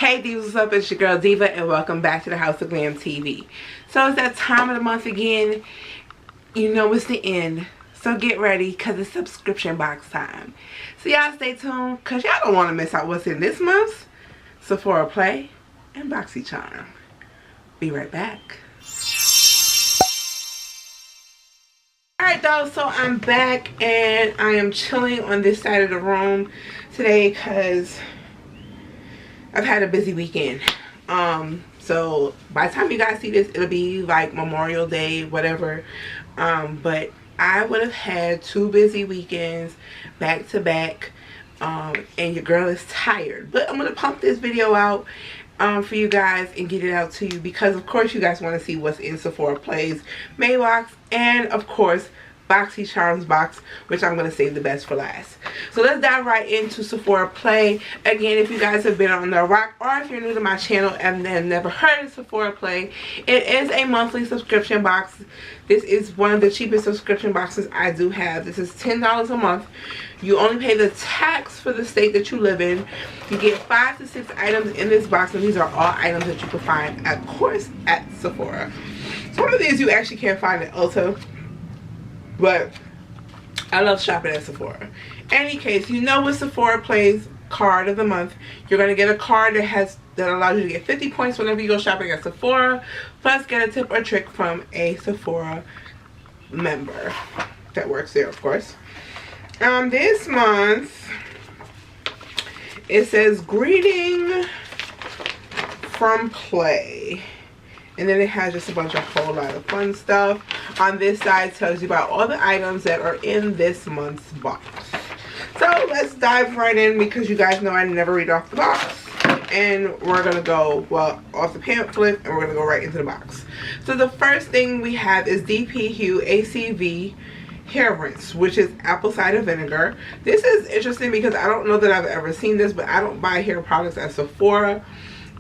Hey Divas, what's up? It's your girl Diva and welcome back to the House of Glam TV. So it's that time of the month again. You know it's the end. So get ready because it's subscription box time. So y'all stay tuned because y'all don't want to miss out what's in this month's Sephora Play and Boxy Charm. Be right back. Alright though, so I'm back and I am chilling on this side of the room today because I've had a busy weekend. So by the time you guys see this, it'll be like Memorial Day, whatever. But I would have had 2 busy weekends back to back. And your girl is tired. But I'm gonna pump this video out for you guys and get it out to you because of course you guys want to see what's in Sephora Plays May box and of course Boxy Charms box, which I'm going to save the best for last. So let's dive right into Sephora Play. Again, if you guys have been on the rock or if you're new to my channel and then never heard of Sephora Play, it is a monthly subscription box. This is one of the cheapest subscription boxes I do have. This is $10 a month. You only pay the tax for the state that you live in. You get 5 to 6 items in this box, and these are all items that you can find, of course, at Sephora. Some of these you actually can't find at Ulta, but I love shopping at Sephora. Any case, you know with Sephora Plays card of the month, you're going to get a card that allows you to get 50 points whenever you go shopping at Sephora, plus get a tip or trick from a Sephora member that works there, of course. This month it says greeting from Play, and then it has just a bunch of whole lot of fun stuff. On this side it tells you about all the items that are in this month's box. So let's dive right in because you guys know I never read off the box. And we're going to go, well, off the pamphlet and we're going to go right into the box. So the first thing we have is DP Hue ACV hair rinse, which is apple cider vinegar. This is interesting because I don't know that I've ever seen this, but I don't buy hair products at Sephora.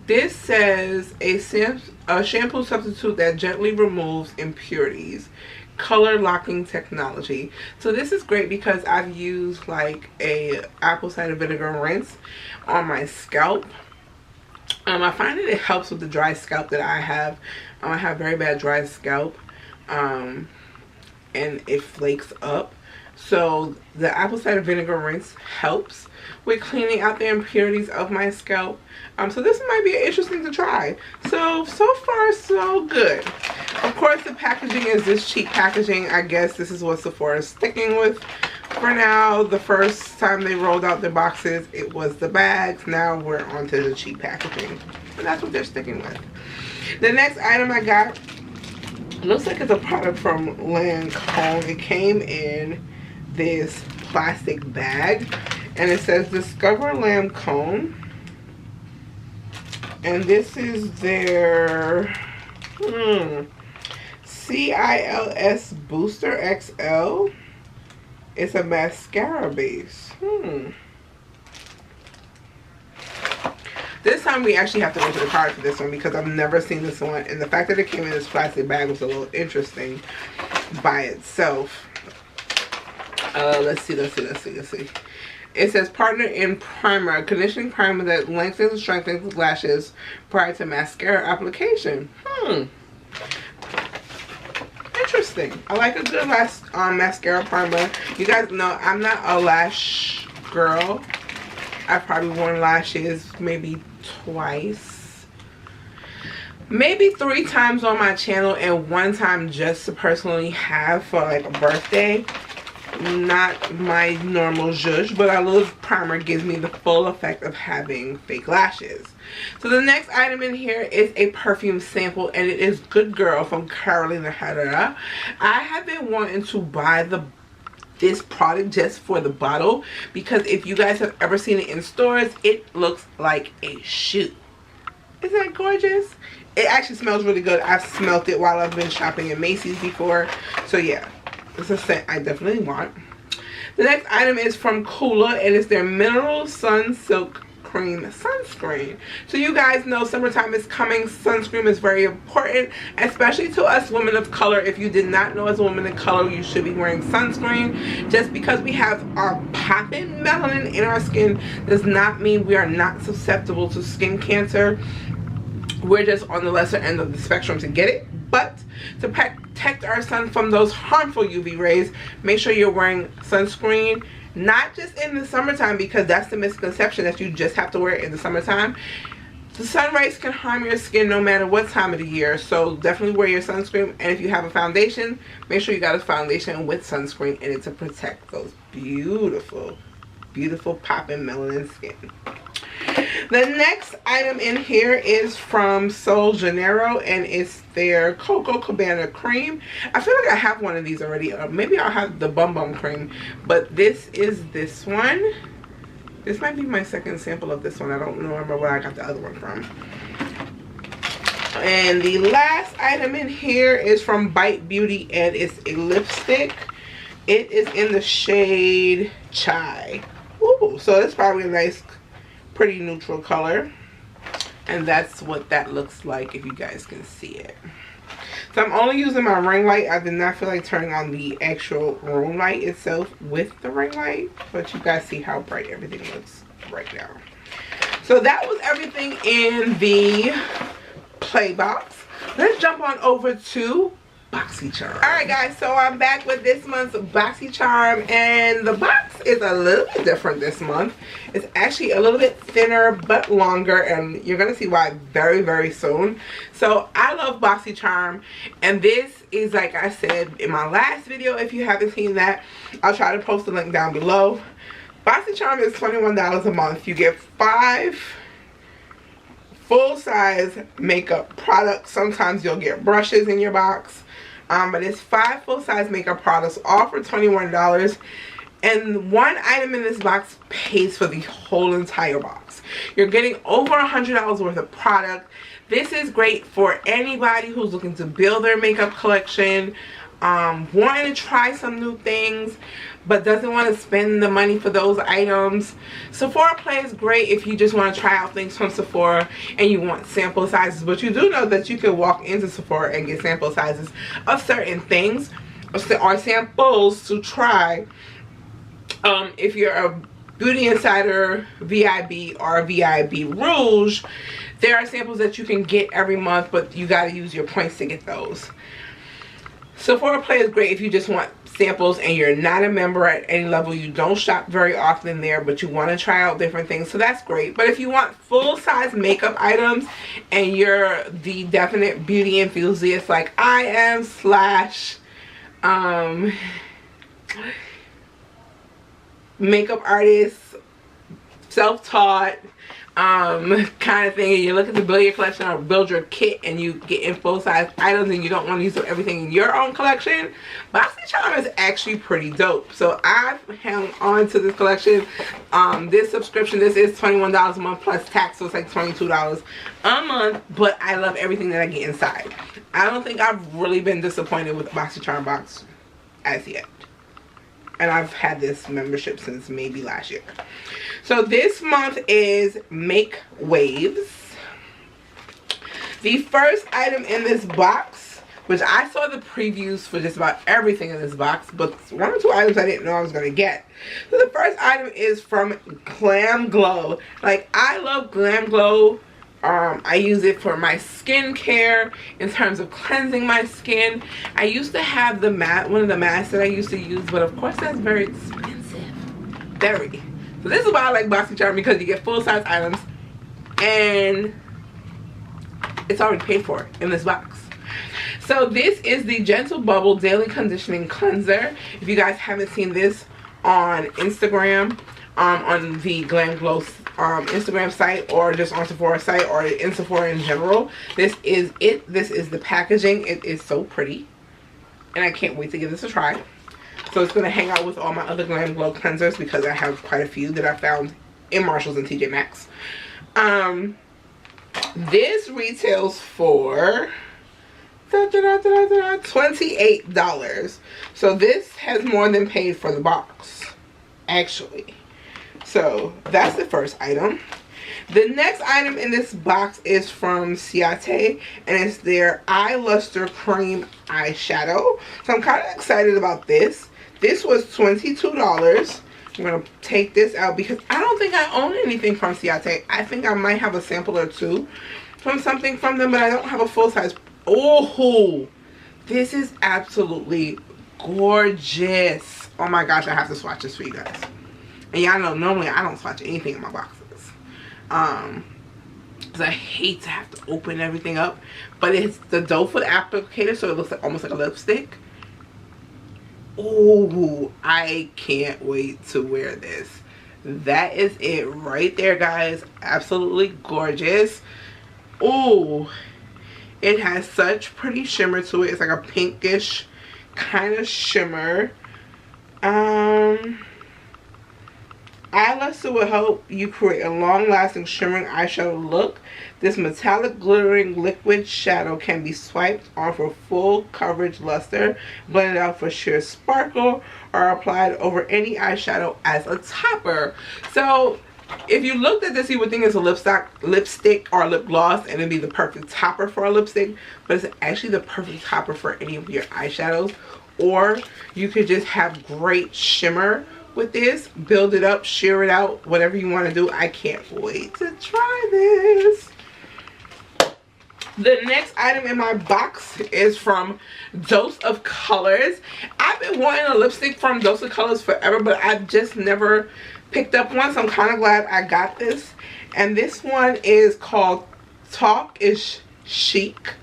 This says a shampoo substitute that gently removes impurities, color locking technology. So this is great because I've used like a apple cider vinegar rinse on my scalp. I find that it helps with the dry scalp that I have. I have very bad dry scalp, and it flakes up. So the apple cider vinegar rinse helps with cleaning out the impurities of my scalp. So this might be interesting to try. So far so good. Of course the packaging is this cheap packaging. I guess this is what Sephora is sticking with for now. The first time they rolled out their boxes, it was the bags. Now we're onto the cheap packaging. And that's what they're sticking with. The next item I got looks like it's a product from Lancome. It came in this plastic bag and it says Discover Lancome, and this is their CILS Booster XL. It's a mascara base. This time we actually have to go to the card for this one because I've never seen this one, and the fact that it came in this plastic bag was a little interesting by itself. Let's see. It says partner in primer, a conditioning primer that lengthens and strengthens lashes prior to mascara application. Interesting. I like a good mascara primer. You guys know I'm not a lash girl. I've probably worn lashes maybe twice, maybe 3 times on my channel, and 1 time just to personally have for like a birthday. Not my normal zhuzh, but a little primer gives me the full effect of having fake lashes. So the next item in here is a perfume sample, and it is Good Girl from Carolina Herrera. I have been wanting to buy this product just for the bottle because if you guys have ever seen it in stores, it looks like a shoe. Isn't that gorgeous? It actually smells really good. I've smelled it while I've been shopping in Macy's before. So yeah, it's a scent I definitely want. The next item is from Qualah, and it's their Mineral Sun Silk cream sunscreen. So you guys know summertime is coming. Sunscreen is very important, especially to us women of color. If you did not know, as a woman of color, you should be wearing sunscreen. Just because we have our popping melanin in our skin does not mean we are not susceptible to skin cancer. We're just on the lesser end of the spectrum to get it. But to protect our sun from those harmful UV rays, make sure you're wearing sunscreen, not just in the summertime, because that's the misconception that you just have to wear it in the summertime. The sun rays can harm your skin no matter what time of the year, so definitely wear your sunscreen. And if you have a foundation, make sure you got a foundation with sunscreen in it to protect those beautiful, beautiful popping melanin skin. The next item in here is from Sol Janeiro, and it's their Coco Cabana cream. I feel like I have one of these already. Maybe I'll have the Bum Bum cream, but this is this one. This might be my second sample of this one. I don't remember where I got the other one from. And the last item in here is from Bite Beauty, and it's a lipstick. It is in the shade Chai. Ooh, so it's probably a nice, pretty neutral color, and that's what that looks like if you guys can see it. So I'm only using my ring light. I did not feel like turning on the actual room light itself with the ring light, but you guys see how bright everything looks right now. So that was everything in the play box. Let's jump on over to BoxyCharm. Alright guys, so I'm back with this month's BoxyCharm, and the box is a little bit different this month. It's actually a little bit thinner but longer, and you're gonna see why very, very soon. So I love BoxyCharm, and this is, like I said in my last video, if you haven't seen that, I'll try to post the link down below. BoxyCharm is $21 a month. You get 5 full-size makeup products. Sometimes you'll get brushes in your box. But it's 5 full-size makeup products, all for $21. And one item in this box pays for the whole entire box. You're getting over $100 worth of product. This is great for anybody who's looking to build their makeup collection, wanting to try some new things, but doesn't want to spend the money for those items. Sephora Play is great if you just want to try out things from Sephora and you want sample sizes, but you do know that you can walk into Sephora and get sample sizes of certain things or samples to try. If you're a Beauty Insider VIB or VIB Rouge, there are samples that you can get every month, but you got to use your points to get those. Sephora Play is great if you just want samples and you're not a member at any level. You don't shop very often there, but you want to try out different things, so that's great. But if you want full-size makeup items and you're the definite beauty enthusiast like I am, slash makeup artist, self-taught kind of thing, and you're looking to build your collection or build your kit and you get in full-size items and you don't want to use everything in your own collection, BoxyCharm is actually pretty dope. So I've hung on to this collection. This subscription, this is $21 a month plus tax, so it's like $22 a month, but I love everything that I get inside. I don't think I've really been disappointed with the BoxyCharm box as yet. And I've had this membership since maybe last year. So this month is Make Waves. The first item in this box, which I saw the previews for just about everything in this box, but 1 or 2 items I didn't know I was going to get. So the first item is from Glam Glow. Like, I love Glam Glow. I use it for my skincare in terms of cleansing my skin. I used to have the one of the masks that I used to use, but of course that's very expensive. Very. So this is why I like BoxyCharm, because you get full-size items and it's already paid for in this box. So this is the Gentle Bubble Daily Conditioning Cleanser. If you guys haven't seen this on Instagram, on the Glam Glow Instagram site, or just on Sephora site, or in Sephora in general, this is it. This is the packaging. It is so pretty, and I can't wait to give this a try. So it's going to hang out with all my other Glam Glow cleansers, because I have quite a few that I found in Marshalls and TJ Maxx. This retails for $28. So this has more than paid for the box, actually. So that's the first item. The next item in this box is from Ciate, and it's their Eye Luster Cream Eyeshadow. So I'm kind of excited about this. This was $22. I'm going to take this out because I don't think I own anything from Ciate. I think I might have a sample or two from something from them, but I don't have a full size. Oh, this is absolutely gorgeous. Oh my gosh, I have to swatch this for you guys. And y'all know normally I don't swatch anything in my boxes. Because I hate to have to open everything up. But it's the doe foot applicator, so it looks like almost like a lipstick. Oh, I can't wait to wear this. That is it right there, guys. Absolutely gorgeous. Oh, it has such pretty shimmer to it. It's like a pinkish kind of shimmer. Eye Luster will help you create a long-lasting shimmering eyeshadow look. This metallic glittering liquid shadow can be swiped on for full coverage luster, blended out for sheer sparkle, or applied over any eyeshadow as a topper. So if you looked at this, you would think it's a lipstick or a lip gloss, and it'd be the perfect topper for a lipstick, but it's actually the perfect topper for any of your eyeshadows. Or you could just have great shimmer with this, build it up, sheer it out, whatever you want to do. I can't wait to try this. The next item in my box is from Dose of Colors. I've been wanting a lipstick from Dose of Colors forever, but I've just never picked up one, so I'm kind of glad I got this. And this one is called Talk is Chic.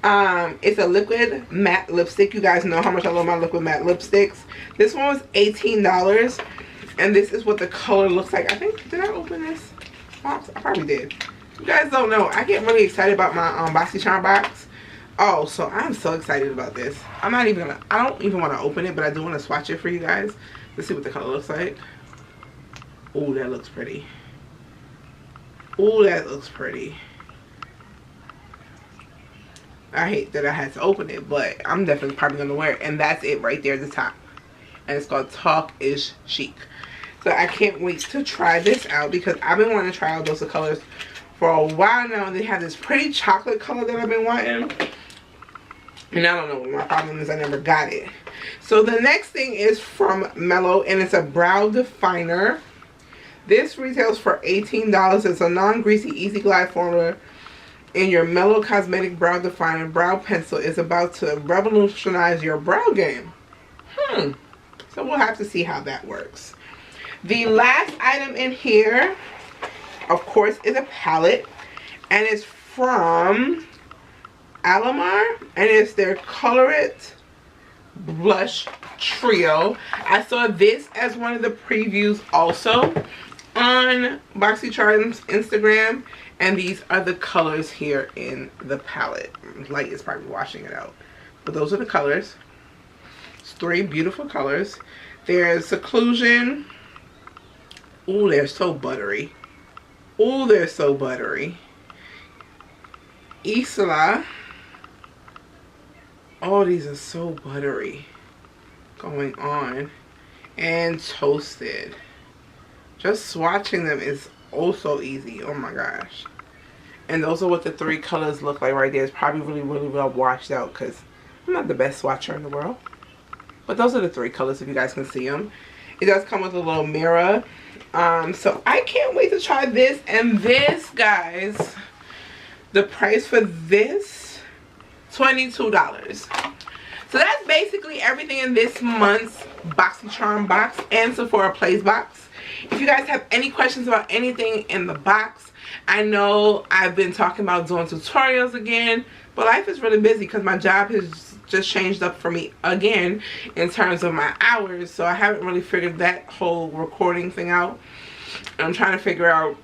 It's a liquid matte lipstick. You guys know how much I love my liquid matte lipsticks. This one was $18, and this is what the color looks like. I think, did I open this box? I probably did. You guys don't know, I get really excited about my BoxyCharm box. Oh, so I'm so excited about this. I don't even want to open it, but I do want to swatch it for you guys. Let's see what the color looks like. Oh, that looks pretty. Oh, that looks pretty. I hate that I had to open it, but I'm definitely probably going to wear it. And that's it right there at the top. And it's called Talk is Chic. So I can't wait to try this out because I've been wanting to try out Dose of Colors for a while now. They have this pretty chocolate color that I've been wanting. And I don't know what my problem is. I never got it. So the next thing is from Mellow, and it's a brow definer. This retails for $18. It's a non-greasy, easy glide formula. And your Mellow Cosmetic Brow Definer Brow Pencil is about to revolutionize your brow game. So we'll have to see how that works. The last item in here, of course, is a palette. And it's from Alamar. And it's their Color It Blush Trio. I saw this as one of the previews also on BoxyCharm's Instagram. And these are the colors here in the palette. Light is probably washing it out. But those are the colors. It's 3 beautiful colors. There's Seclusion. Ooh, they're so buttery. Ooh, they're so buttery. Isla. Oh, these are so buttery. Going on. And Toasted. Just swatching them is so easy. Oh my gosh. And those are what the 3 colors look like right there. It's probably really well washed out because I'm not the best swatcher in the world. But those are the 3 colors if you guys can see them. It does come with a little mirror. So I can't wait to try this. And this, guys, the price for this, $22. So that's basically everything in this month's BoxyCharm box and Sephora Plays box. If you guys have any questions about anything in the box, I know I've been talking about doing tutorials again, but life is really busy because my job has just changed up for me again in terms of my hours, so I haven't really figured that whole recording thing out. I'm trying to figure out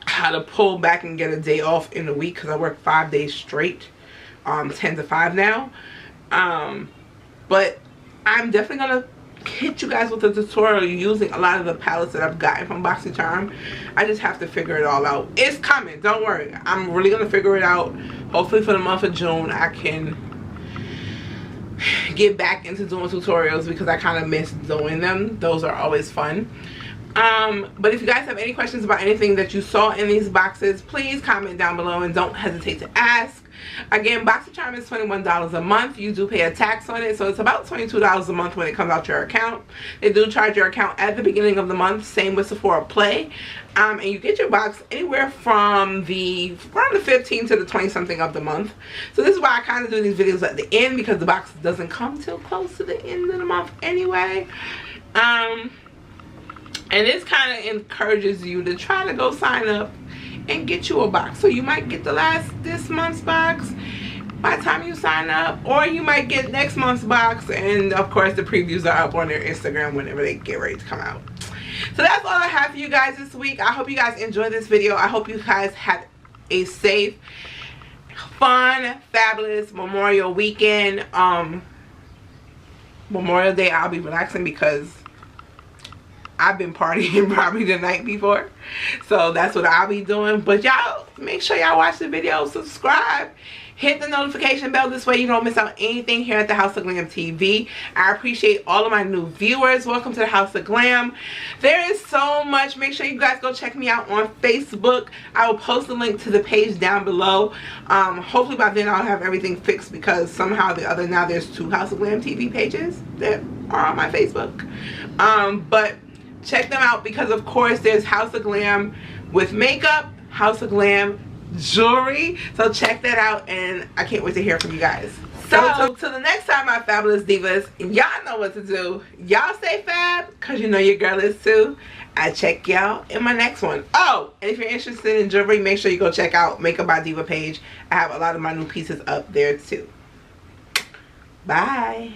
how to pull back and get a day off in a week because I work 5 days straight, 10 to 5 now. But I'm definitely going to hit you guys with a tutorial using a lot of the palettes that I've gotten from BoxyCharm. I just have to figure it all out. It's coming, don't worry. I'm really going to figure it out. Hopefully for the month of June I can get back into doing tutorials because I kind of miss doing them. Those are always fun. But if you guys have any questions about anything that you saw in these boxes, please comment down below and don't hesitate to ask. Again, BoxyCharm is $21 a month. You do pay a tax on it, so it's about $22 a month when it comes out your account. They do charge your account at the beginning of the month, same with Sephora Play. And you get your box anywhere from around the 15th to the 20 something of the month. So this is why I kind of do these videos at the end, because the box doesn't come till close to the end of the month anyway. And this kind of encourages you to try to go sign up and get you a box. So you might get this month's box by the time you sign up, or you might get next month's box, and of course the previews are up on their Instagram whenever they get ready to come out. So that's all I have for you guys this week. I hope you guys enjoyed this video. I hope you guys had a safe, fun, fabulous Memorial weekend. Memorial Day I'll be relaxing because I've been partying probably the night before, so that's what I'll be doing. But y'all make sure y'all watch the video, subscribe, hit the notification bell. This way you don't miss out anything here at the House of Glam TV. I appreciate all of my new viewers. Welcome to the House of Glam. There is so much. Make sure you guys go check me out on Facebook. I will post a link to the page down below. Hopefully by then I'll have everything fixed, because somehow or the other now there's 2 House of Glam TV pages that are on my Facebook. But check them out, because of course there's House of Glam with makeup, House of Glam jewelry. So check that out, and I can't wait to hear from you guys. So till the next time, my fabulous divas, y'all know what to do. Y'all stay fab, because you know your girl is too. I check y'all in my next one. Oh, and if you're interested in jewelry, make sure you go check out Makeup by Diva page. I have a lot of my new pieces up there too. Bye.